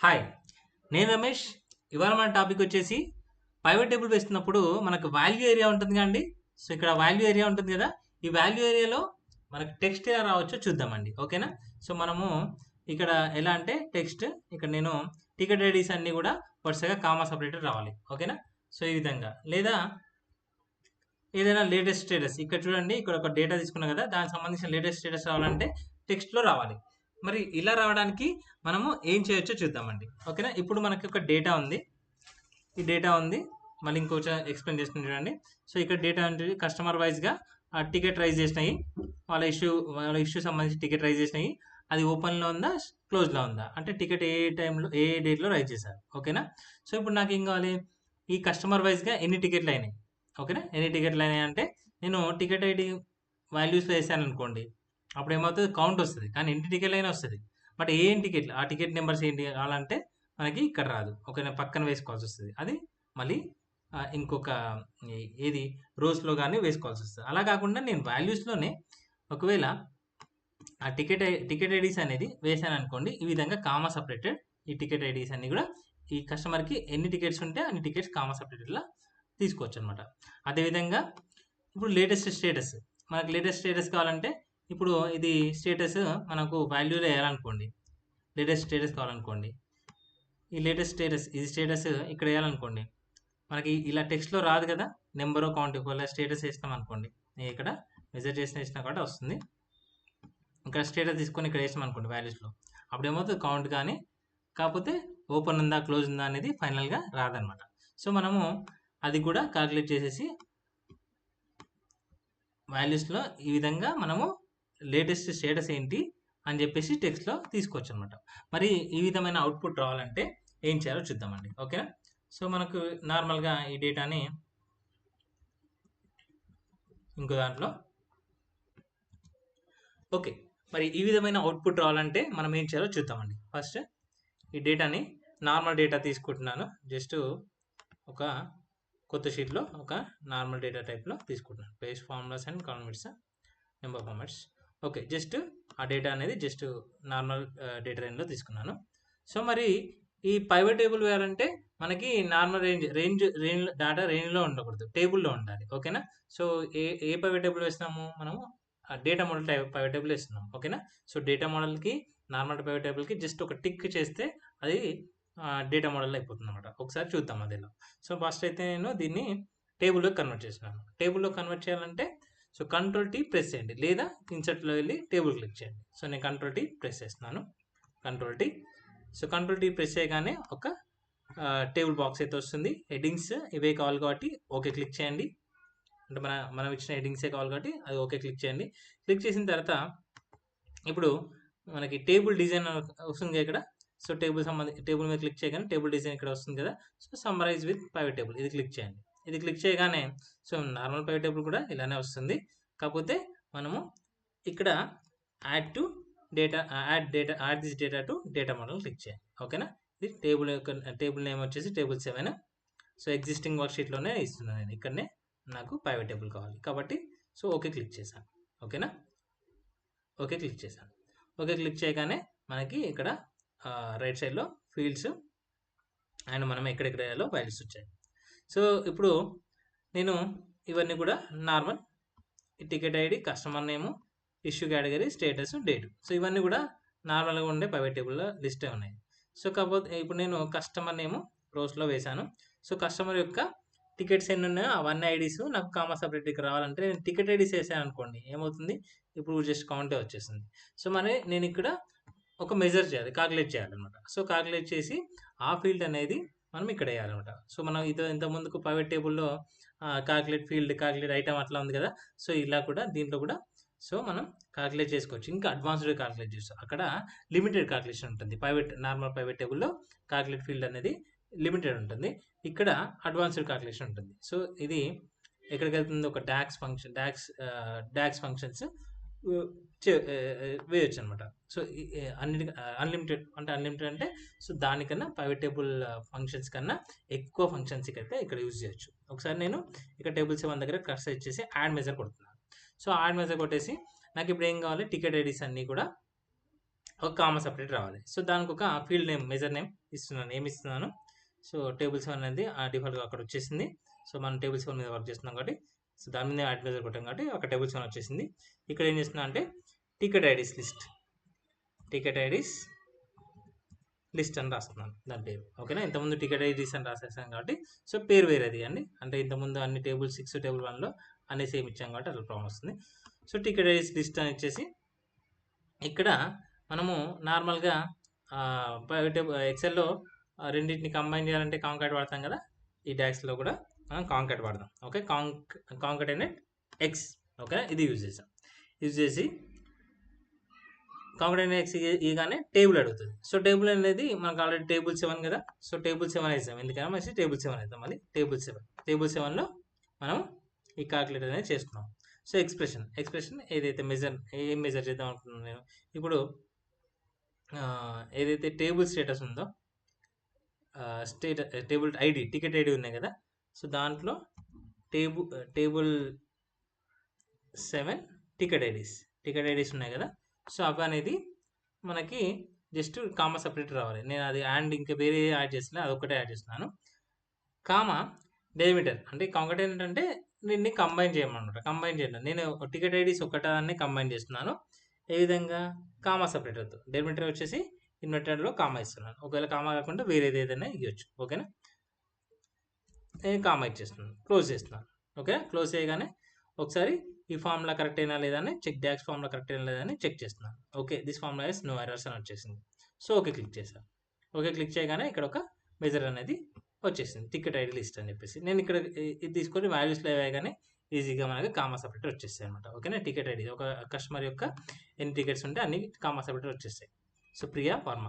Hi, నేను రమేష్. ఇవాళ మన టాపిక్ వచ్చేసి పైవట్ టేబుల్ వేస్తున్నప్పుడు మనకు వాల్యూ ఏరియా ఉంటుంది కదండి. సో ఇక్కడ వాల్యూ ఏరియా ఉంటుంది కదా. ఈ వాల్యూ ఏరియాలో మనకు టెక్స్ట్ ఎలా రావచ్చో చూద్దామండి. ఓకేనా? సో మనము ఇక్కడ ఎలా అంటే టెక్స్ట్ ఇక్కడ నేను టికెట్ ఐడీస్ అన్ని కూడా వరుసగా కామా సపరేటర్ రావాలి. ఓకేనా? సో ఈ విధంగా లేదా ఏదైనా లేటెస్ట్ స్టేటస్ ఇక్కడ చూడండి, ఇక్కడ ఒక డేటా తీసుకున్నాం కదా, దానికి సంబంధించిన లేటెస్ట్ స్టేటస్ రావాలంటే టెక్స్ట్లో రావాలి. మరి ఇలా రావడానికి మనము ఏం చేయొచ్చో చూద్దామండి. ఓకేనా? ఇప్పుడు మనకి ఒక డేటా ఉంది. ఈ డేటా ఉంది. మళ్ళీ ఇంకొంచెం ఎక్స్ప్లెయిన్ చేస్తున్నాను చూడండి. సో ఇక్కడ డేటా అంటే కస్టమర్ వైజ్గా టికెట్ రైజ్ చేసినాయి, వాళ్ళ ఇష్యూ సంబంధించి టికెట్ రైజ్ చేసినాయి. అది ఓపెన్లో ఉందా, క్లోజ్లో ఉందా, అంటే టికెట్ ఏ టైంలో ఏ డేట్లో రైజ్ చేశారు. ఓకేనా? సో ఇప్పుడు నాకు ఏం కావాలి, ఈ కస్టమర్ వైజ్గా ఎన్ని టికెట్లు అయినాయి. ఓకేనా? ఎన్ని టికెట్లు అయినాయి అంటే నేను టికెట్ ఐడి వాల్యూస్లో వేసాను అనుకోండి, అప్పుడు ఏమవుతుంది, కౌంట్ వస్తుంది, కానీ ఎన్ని టికెట్లు అయినా వస్తుంది. బట్ ఏం టికెట్లు, ఆ టికెట్ నెంబర్స్ ఏంటి కావాలంటే మనకి ఇక్కడ రాదు. ఓకేనా? పక్కన వేసుకోవాల్సి వస్తుంది. అది మళ్ళీ ఇంకొక ఏది రోస్లో కానీ వేసుకోవాల్సి వస్తుంది. అలా కాకుండా నేను వాల్యూస్లోనే ఒకవేళ ఆ టికెట్ ఐడీస్ అనేది వేసాను అనుకోండి, ఈ విధంగా కామా సపరేటెడ్ ఈ టికెట్ ఐడీస్ అన్ని కూడా ఈ కస్టమర్కి ఎన్ని టికెట్స్ ఉంటే అన్ని టికెట్స్ కామా సపరేటెడ్లా తీసుకోవచ్చు అనమాట. అదేవిధంగా ఇప్పుడు లేటెస్ట్ స్టేటస్, మనకు లేటెస్ట్ స్టేటస్ కావాలంటే ఇప్పుడు ఇది స్టేటస్ మనకు వాల్యూలో వేయాలనుకోండి, లేటెస్ట్ స్టేటస్ కావాలనుకోండి, ఈ లేటెస్ట్ స్టేటస్ ఇది స్టేటస్ ఇక్కడ వేయాలనుకోండి, మనకి ఇలా టెక్స్ట్లో రాదు కదా. నెంబర్ కౌంట్ ఒకవేళ స్టేటస్ వేసినాం అనుకోండి, నేను ఇక్కడ మెజర్ వేసినా కాబట్టి వస్తుంది. ఇక్కడ స్టేటస్ తీసుకొని ఇక్కడ వేసినాం అనుకోండి వాల్యూస్లో, అప్పుడు ఏమవుతుంది, కౌంట్ కానీ కాకపోతే ఓపెన్ ఉందా క్లోజ్ ఉందా అనేది ఫైనల్గా రాదనమాట. సో మనము అది కూడా క్యాలిక్యులేట్ చేసేసి వాల్యూస్లో ఈ విధంగా మనము లేటెస్ట్ స్టేటస్ ఏంటి అని చెప్పేసి టెక్స్ట్లో తీసుకోవచ్చు అనమాట. మరి ఈ విధమైన అవుట్పుట్ రావాలంటే ఏం చేయాలో చూద్దామండి. ఓకేనా? సో మనకు నార్మల్గా ఈ డేటాని ఇంకో దాంట్లో ఓకే, మరి ఈ విధమైన అవుట్పుట్ రావాలంటే మనం ఏం చేయాలో చూద్దామండి. ఫస్ట్ ఈ డేటాని నార్మల్ డేటా తీసుకుంటున్నాను, జస్ట్ ఒక కొత్త షీట్లో ఒక నార్మల్ డేటా టైప్లో తీసుకుంటున్నాను. Page formulas and converts number formats. Okay, just ఆ డేటా అనేది జస్ట్ నార్మల్ డేటా రేంజ్లో తీసుకున్నాను. సో మరి ఈ పైవట్ టేబుల్ వేయాలంటే మనకి నార్మల్ రేంజ్ డేటా రేంజ్లో ఉండకూడదు, టేబుల్లో ఉండాలి. ఓకేనా? సో ఏ పైవట్ టేబుల్ వేస్తున్నాము మనము, డేటా మోడల్ పైవట్ టేబుల్ వేస్తున్నాం. ఓకేనా? సో డేటా మోడల్కి నార్మల్ పైవట్ టేబుల్కి జస్ట్ ఒక టిక్ చేస్తే అది డేటా మోడల్ అయిపోతుంది అనమాట. ఒకసారి చూద్దాం అదేలో. సో ఫస్ట్ అయితే నేను దీన్ని టేబుల్లో కన్వర్ట్ చేసినాను. టేబుల్లో కన్వర్ట్ చేయాలంటే సో కంట్రోల్ T ప్రెస్ చేయండి, లేదా ఇన్సర్ట్లో వెళ్ళి టేబుల్ క్లిక్ చేయండి. సో నేను కంట్రోల్ T ప్రెస్ చేస్తున్నాను, control T. So control T press చేయగానే ఒక టేబుల్ బాక్స్ అయితే వస్తుంది. హెడ్డింగ్స్ ఇవే కావాలి కాబట్టి ఓకే క్లిక్ చేయండి. అంటే మనం ఇచ్చిన హెడ్డింగ్సే కావాలి కాబట్టి అది ఓకే క్లిక్ చేయండి. క్లిక్ చేసిన తర్వాత ఇప్పుడు మనకి టేబుల్ డిజైన్ వస్తుంది ఇక్కడ. సో టేబుల్ మీద క్లిక్ చేయగానే టేబుల్ డిజైన్ ఇక్కడ వస్తుంది కదా. So summarise with pivot table ఇది క్లిక్ చేయండి. ఇది క్లిక్ చేయగానే సో నార్మల్ పైవట్ టేబుల్ కూడా ఇలానే వస్తుంది. కాకపోతే మనము ఇక్కడ add this data to data model click చేయండి. ఓకేనా? ఇది టేబుల్ నేమ్ వచ్చేసి టేబుల్ 7. సో ఎగ్జిస్టింగ్ వర్క్ షీట్లోనే ఇస్తున్నాను నేను, ఇక్కడనే నాకు పైవట్ టేబుల్ కావాలి కాబట్టి సో ఓకే క్లిక్ చేశాను. ఓకేనా? ఓకే క్లిక్ చేశాను. ఓకే క్లిక్ చేయగానే మనకి ఇక్కడ రైట్ సైడ్లో ఫీల్డ్స్ అండ్ మనం ఎక్కడెక్కడ వేయాలో వాల్యూస్ వచ్చాయి. సో ఇప్పుడు నేను ఇవన్నీ కూడా normal ticket ID, customer name, issue category, status, date, so ఇవన్నీ కూడా నార్మల్గా ఉండే ప్రైవేట్ టేబుల్లో లిస్టే ఉన్నాయి. సో కాకపోతే ఇప్పుడు నేను కస్టమర్ నేము రోస్లో వేశాను. సో కస్టమర్ యొక్క టికెట్స్ ఎన్ని ఉన్నాయో అవన్నీ ఐడీస్ నాకు కామా సపరేట్గా రావాలంటే నేను టికెట్ ఐడీస్ వేసాను అనుకోండి, ఏమవుతుంది, ఇప్పుడు జస్ట్ కౌంటే వచ్చేసింది. సో మరి నేను ఇక్కడ ఒక మెజర్ చేయాలి, కాల్కులేట్ చేయాలన్నమాట. సో కాల్కులేట్ చేసి ఆ ఫీల్డ్ అనేది మనం ఇక్కడ వేయాలన్నమాట. సో మనం ఇంత ముందుకు ప్రైవేట్ టేబుల్లో కాల్కులేట్ ఫీల్డ్, కాల్కులేట్ ఐటమ్ అట్లా ఉంది కదా. సో ఇలా కూడా దీంట్లో కూడా సో మనం కాల్కులేట్ చేసుకోవచ్చు. ఇంకా అడ్వాన్స్డ్గా కాల్కులేట్ చేస్తాం, అక్కడ లిమిటెడ్ కాల్కులేషన్ ఉంటుంది. నార్మల్ ప్రైవేట్ టేబుల్లో కాల్కులేట్ ఫీల్డ్ అనేది లిమిటెడ్ ఉంటుంది, ఇక్కడ అడ్వాన్స్డ్ కాల్కులేషన్ ఉంటుంది. సో ఇది ఎక్కడికి వెళ్తుంది, ఒక డాక్స్ ఫంక్షన్స్ వేయొచ్చు అనమాట. సో అన్లిమిటెడ్ అంటే సో దానికన్నా ప్రైవేట్ టేబుల్ ఫంక్షన్స్ కన్నా ఎక్కువ ఫంక్షన్స్ అయితే ఇక్కడ యూజ్ చేయొచ్చు. ఒకసారి నేను ఇక్కడ టేబుల్ 7 దగ్గర కర్సర్ ఇచ్చేసి యాడ్ మెజర్ కొడుతున్నాను. సో యాడ్ మెజర్ కొట్టేసి నాకు ఇప్పుడు ఏం కావాలి, టికెట్ ఐడీస్ అన్నీ కూడా ఒక కామా సపరేట్ రావాలి. సో దానికి ఒక ఫీల్డ్ నేమ్ మెజర్ నేమ్ ఇస్తున్నాను. ఏమి ఇస్తున్నాను? సో టేబుల్ 7 అనేది డిఫాల్ట్గా అక్కడ వచ్చేసింది. సో మనం టేబుల్ 7 మీద వర్క్ చేస్తున్నాం కాబట్టి సో దాని మీద యాడ్ మెజర్ కొట్టాం కాబట్టి ఒక టేబుల్ 7 వచ్చేసింది. ఇక్కడ ఏం చేస్తున్నా అంటే ticket IDs list, ticket IDs list అని రాస్తున్నాను దాని పేరు. ఓకేనా, ఇంతకుముందు టికెట్ ఐడీస్ అని రాసేసాం కాబట్టి సో పేరు వేరేది అండి. అంటే ఇంతకుముందు అన్ని టేబుల్ 6 టేబుల్ 1లో అన్ని సేమ్ ఇచ్చాం కాబట్టి అట్లా ప్రాబ్లం వస్తుంది. సో టికెట్ ఐడీస్ లిస్ట్ అని ఇచ్చేసి ఇక్కడ మనము నార్మల్గా ఎక్సెల్లో రెండింటిని కంబైన్ చేయాలంటే కాంకాట్ వాడతాం కదా, ఈ డాక్స్లో కూడా మనం కాంకాట్ వాడదాం. Okay, concatenate x. ఓకే, ఇది యూజ్ చేసాం. యూజ్ చేసి కాంకాటేనేట్ ఎక్స్ ఇగానే టేబుల్ అడుగుతుంది. సో టేబుల్ అనేది మనకు ఆల్రెడీ టేబుల్ 7 కదా, సో టేబుల్ 7 వేసాం. ఎందుకైనా మంచి టేబుల్ 7 వేద్దాం. మళ్ళీ టేబుల్ 7లో మనం ఈ కాల్కులేటర్ అనేది చేసుకున్నాం. సో ఎక్స్ప్రెషన్ ఏదైతే ఏం మెజర్ చేద్దాం అనుకుంటున్నాను నేను ఇప్పుడు, ఏదైతే టేబుల్ స్టేటస్ ఉందో టేబుల్ ఐడి, టికెట్ ఐడి ఉన్నాయి కదా, సో దాంట్లో టేబుల్ 7 టికెట్ ఐడీస్ ఉన్నాయి కదా, సో అవి అనేది మనకి జస్ట్ కామా సపరేట్ రావాలి. నేను అది అండ్ ఇంకా వేరే యాడ్ చేస్తున్నా, అది ఒకటే యాడ్ చేస్తున్నాను. కామా డెలిమిటర్ అంటే కాంకాటేనేట్ అంటే దీన్ని కంబైన్ చేయమన్నమాట. కంబైన్ చేయండి, నేను టికెట్ ఐడీస్ ఒకటాన్ని కంబైన్ చేస్తున్నాను. ఏ విధంగా? కామా సపరేటర్తో. డెలిమిటర్ వచ్చేసి ఇన్వర్టెడ్లో కామా ఇస్తున్నాను. ఒకవేళ కామా కాకుండా వేరేది ఏదైనా ఇవ్వచ్చు. ఓకేనా, నేను కామా ఇచ్చేస్తున్నాను, క్లోజ్ చేస్తున్నాను. ఓకే, క్లోజ్ చేయగానే ఒకసారి ఈ ఫార్ములా కరెక్ట్ అయినా లేదా అని డాక్స్ ఫార్ములా కరెక్ట్ అయినా లేదా అని చెక్ చేస్తున్నాను. Okay, this formula is no errors అని వచ్చేసింది. సో ఓకే క్లిక్ చేశాను. ఓకే క్లిక్ చేయగానే ఇక్కడ ఒక మెజర్ అనేది వచ్చేసింది, టికెట్ ఐడి లిస్ట్ అని చెప్పేసి. నేను ఇక్కడ ఇది తీసుకొని వాల్యూస్లో వేయగానే ఈజీగా మనకి కామా సపరేటర్ వచ్చేస్తాయి అనమాట. ఓకేనా, టికెట్ ఐడి ఒక కస్టమర్ యొక్క ఎన్ని టికెట్స్ ఉంటే అన్ని కామా సపరేటర్ వచ్చేస్తాయి. సో ప్రియా వర్మ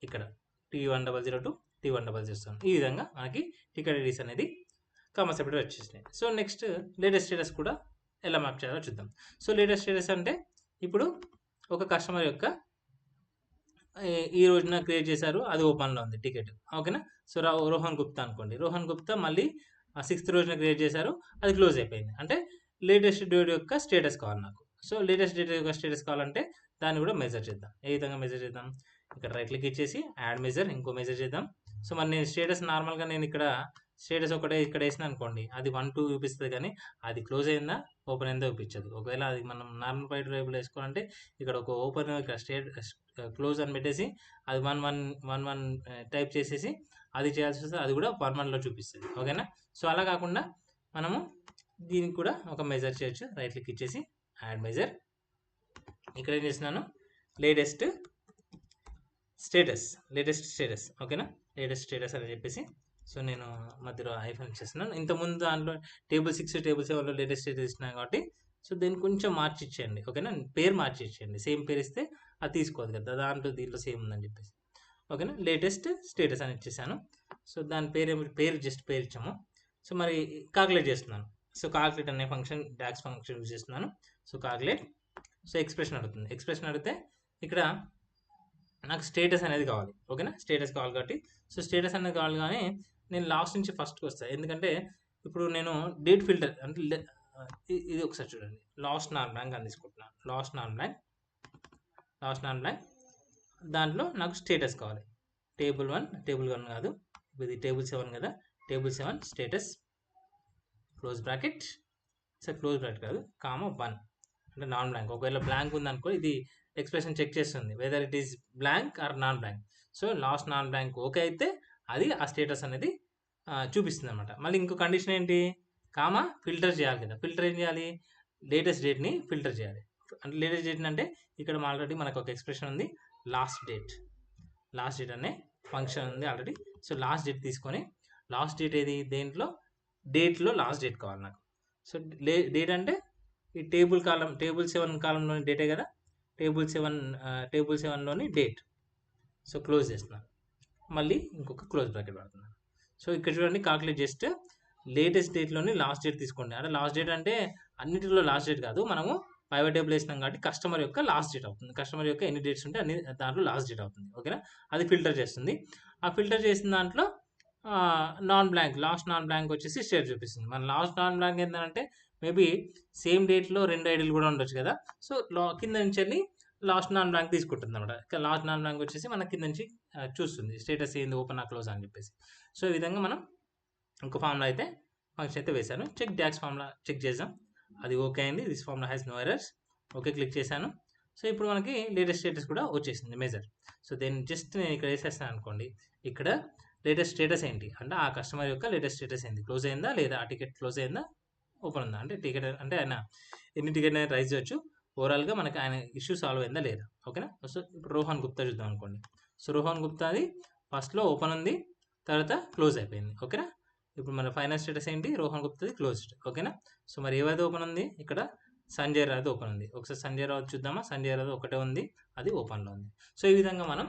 ఇక్కడ T1002 T1007 ఈ విధంగా మనకి టికెట్ ఐడీస్ అనేది కామా సపరేటర్ వచ్చేసినాయి. సో నెక్స్ట్ లేటెస్ట్ స్టేటస్ కూడా ఎలా మ్యాప్ చేయాలో చూద్దాం. సో లేటెస్ట్ స్టేటస్ అంటే ఇప్పుడు ఒక కస్టమర్ యొక్క ఈ రోజున క్రియేట్ చేశారు, అది ఓపెన్లో ఉంది టికెట్. ఓకేనా, సో రోహన్ గుప్తా అనుకోండి, రోహన్ గుప్తా మళ్ళీ 6th రోజున క్రియేట్ చేశారు, అది క్లోజ్ అయిపోయింది. అంటే లేటెస్ట్ డేట్ యొక్క స్టేటస్ కావాలి నాకు. సో లేటెస్ట్ డేట్ యొక్క స్టేటస్ కావాలంటే దాన్ని కూడా మెజర్ చేద్దాం. ఏ విధంగా మెజర్ చేద్దాం? ఇక్కడ రైట్ క్లిక్ ఇచ్చేసి యాడ్ మెజర్, ఇంకో మెజర్ చేద్దాం. సో మరి నేను స్టేటస్ నార్మల్గా నేను ఇక్కడ స్టేటస్ ఒకటే ఇక్కడ వేసిన అనుకోండి, అది 1 2 చూపిస్తుంది, కానీ అది క్లోజ్ అయిందా ఓపెన్ అయిందో చూపించదు. ఒకవేళ అది మనం నార్మల్ ప్రైవేట్ టేబుల్ వేసుకోవాలంటే ఇక్కడ ఒక ఓపెన్, ఇక్కడ క్లోజ్ అని పెట్టేసి అది 1 1 1 టైప్ చేసేసి అది చేయాల్సి వస్తే అది కూడా 1 1లో చూపిస్తుంది. ఓకేనా, సో అలా కాకుండా మనము దీనికి కూడా ఒక మెజర్ చేయొచ్చు. రైట్ క్లిక్ ఇచ్చేసి యాడ్ మెజర్, ఇక్కడ ఏం చేస్తున్నాను లేటెస్ట్ స్టేటస్. ఓకేనా, లేటెస్ట్ స్టేటస్ అని చెప్పేసి సో నేను మధ్యలో ఐఫోన్ ఇచ్చేస్తున్నాను. ఇంతకుముందు దాంట్లో టేబుల్ 6 టేబుల్ 7లో లేటెస్ట్ స్టేటస్ ఇచ్చినాను కాబట్టి సో దీన్ని కొంచెం మార్చి ఇచ్చేయండి. ఓకేనా, పేరు మార్చి ఇచ్చేయండి. సేమ్ పేరు ఇస్తే అది తీసుకోదు కదా, దీంట్లో సేమ్ ఉందని చెప్పేసి. ఓకేనా, లేటెస్ట్ స్టేటస్ అని ఇచ్చేసాను. సో దాని పేరు జస్ట్ పేరు ఇచ్చాము. సో మరి కాల్కులేట్ చేస్తున్నాను. సో కాల్కులేట్ అనే ఫంక్షన్ డాక్స్ ఫంక్షన్ యూజ్ చేస్తున్నాను. సో కాల్కులేట్, సో ఎక్స్ప్రెషన్ అడిగితే ఇక్కడ నాకు స్టేటస్ అనేది కావాలి. ఓకేనా, స్టేటస్ కావాలి కాబట్టి సో స్టేటస్ అనేది కావాలి, కానీ నేను లాస్ట్ నుంచి ఫస్ట్కి వస్తాను. ఎందుకంటే ఇప్పుడు నేను డేట్ ఫిల్టర్ అంటే ఇది ఒకసారి చూడండి, లాస్ట్ నాన్ బ్లాంక్ అని తీసుకుంటున్నాను. లాస్ట్ నాన్ బ్లాంక్ దాంట్లో నాకు స్టేటస్ కావాలి. టేబుల్ 1 కాదు, ఇది టేబుల్ 7 కదా, table 7 status close bracket, sir close bracket కాదు, కామా 1 అంటే నాన్ బ్లాంక్. ఒకవేళ బ్లాంక్ ఉందనుకో ఇది ఎక్స్ప్రెషన్ చెక్ చేస్తుంది whether it is blank or non blank. So last non blank okay అయితే అది ఆ స్టేటస్ అనేది చూపిస్తుంది అనమాట. మళ్ళీ ఇంకో కండిషన్ ఏంటి? కామా ఫిల్టర్ చేయాలి కదా. ఫిల్టర్ ఏం చేయాలి? లేటెస్ట్ డేట్ని ఫిల్టర్ చేయాలి. అంటే లేటెస్ట్ డేట్ అంటే ఇక్కడ ఆల్రెడీ మనకు ఒక ఎక్స్ప్రెషన్ ఉంది, లాస్ట్ డేట్ అనే ఫంక్షన్ ఉంది ఆల్రెడీ. సో లాస్ట్ డేట్ తీసుకొని, లాస్ట్ డేట్ ఏది దేంట్లో? డేట్లో లాస్ట్ డేట్ కావాలి నాకు. సో డేట్ అంటే ఈ టేబుల్ 7 కాలంలోని డేటే కదా, టేబుల్ 7లోని డేట్. సో క్లోజ్ చేస్తున్నాను, మళ్ళీ ఇంకొక క్లోజ్ బ్రాకెట్ వాడుతున్నాను. సో ఇక్కడ చూడండి, కాల్కులేట్ చేస్తే లేటెస్ట్ డేట్లోని లాస్ట్ డేట్ తీసుకోండి. అంటే లాస్ట్ డేట్ అంటే అన్నిటిలో లాస్ట్ డేట్ కాదు, మనము పైవట్ టేబుల్ వేసినాం కాబట్టి కస్టమర్ యొక్క లాస్ట్ డేట్ అవుతుంది. కస్టమర్ యొక్క ఎన్ని డేట్స్ ఉంటే అన్ని దాంట్లో లాస్ట్ డేట్ అవుతుంది. ఓకేనా, అది ఫిల్టర్ చేస్తుంది. ఆ ఫిల్టర్ చేసిన దాంట్లో లాస్ట్ నాన్ బ్లాంక్ వచ్చేసి స్టేట్ చూపిస్తుంది. మన లాస్ట్ నాన్ బ్లాంక్ ఏంటంటే మేబీ సేమ్ డేట్లో 2 ఐడీలు కూడా ఉండొచ్చు కదా. సో కింద నుంచి వెళ్ళి లాస్ట్ నాన్ బ్లాంక్ తీసుకుంటుంది అనమాట. లాస్ట్ నాన్ బ్లాంక్ వచ్చేసి మన కింద నుంచి చూస్తుంది స్టేటస్ ఏంది, ఓపెన్ ఆ క్లోజ్ అని చెప్పేసి. సో ఈ విధంగా మనం ఇంకో ఫామ్లో అయితే ఫంక్షన్ అయితే వేశాను. చెక్ డాక్స్ ఫామ్లో చెక్ చేసాం, అది ఓకే అయింది. దిస్ ఫామ్లో has no errors, okay click చేశాను. సో ఇప్పుడు మనకి లేటెస్ట్ స్టేటస్ కూడా వచ్చేసింది మెజర్. సో దెన్ జస్ట్ నేను ఇక్కడ వేసేస్తాను అనుకోండి, ఇక్కడ లేటెస్ట్ స్టేటస్ ఏంటి అంటే ఆ కస్టమర్ యొక్క లేటెస్ట్ స్టేటస్ ఏంటి, క్లోజ్ అయిందా లేదా, ఆ టికెట్ క్లోజ్ అయిందా ఓపెన్ ఉందా, అంటే టికెట్ అంటే ఆయన ఎన్ని టికెట్ అనేది రైజ్ చేయొచ్చు, ఓవరాల్గా మనకి ఆయన ఇష్యూ సాల్వ్ అయిందా లేదా. ఓకేనా. సో ఇప్పుడు రోహన్ గుప్తా చూద్దాం అనుకోండి. సో రోహన్ గుప్తాది ఫస్ట్లో ఓపెన్ ఉంది, తర్వాత క్లోజ్ అయిపోయింది. ఓకేనా. ఇప్పుడు మన ఫైనల్ స్టేటస్ ఏంటి, రోహన్ గుప్తాది క్లోజ్డ్. ఓకేనా. సో మరి ఏవైతే ఓపెన్ ఉంది, ఇక్కడ సంజయ్ రావుది ఓపెన్ ఉంది. ఒకసారి సంజయ్ రావు చూద్దామా, సంజయ్ రావు ఒకటే ఉంది, అది ఓపెన్లో ఉంది. సో ఈ విధంగా మనం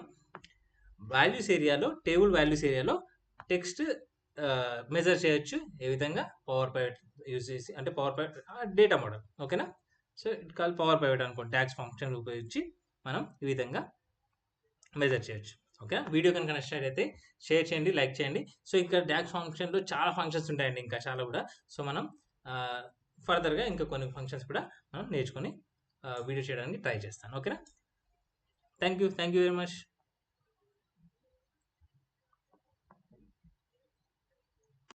వాల్యూస్ ఏరియాలో, టేబుల్ వాల్యూస్ ఏరియాలో టెక్స్ట్ మెజర్ చేయొచ్చు. ఏ విధంగా, పవర్ పైవట్ యూజ్ చేసి, అంటే పవర్ పైవట్ డేటా మోడల్. ఓకేనా. So it call power pivot అనుకోండి, డాక్స్ ఫంక్షన్ ఉపయోగించి మనం ఈ విధంగా మెజర్ చేయొచ్చు. ఓకే. వీడియో కనుక నచ్చినట్లయితే షేర్ చేయండి, లైక్ చేయండి. సో ఇంకా డాక్స్ ఫంక్షన్లో చాలా ఫంక్షన్స్ ఉంటాయండి, ఇంకా చాలా కూడా. సో మనం ఫర్దర్గా ఇంకా కొన్ని ఫంక్షన్స్ కూడా మనం నేర్చుకొని వీడియో చేయడానికి ట్రై చేస్తాను. ఓకేనా. Thank you very much.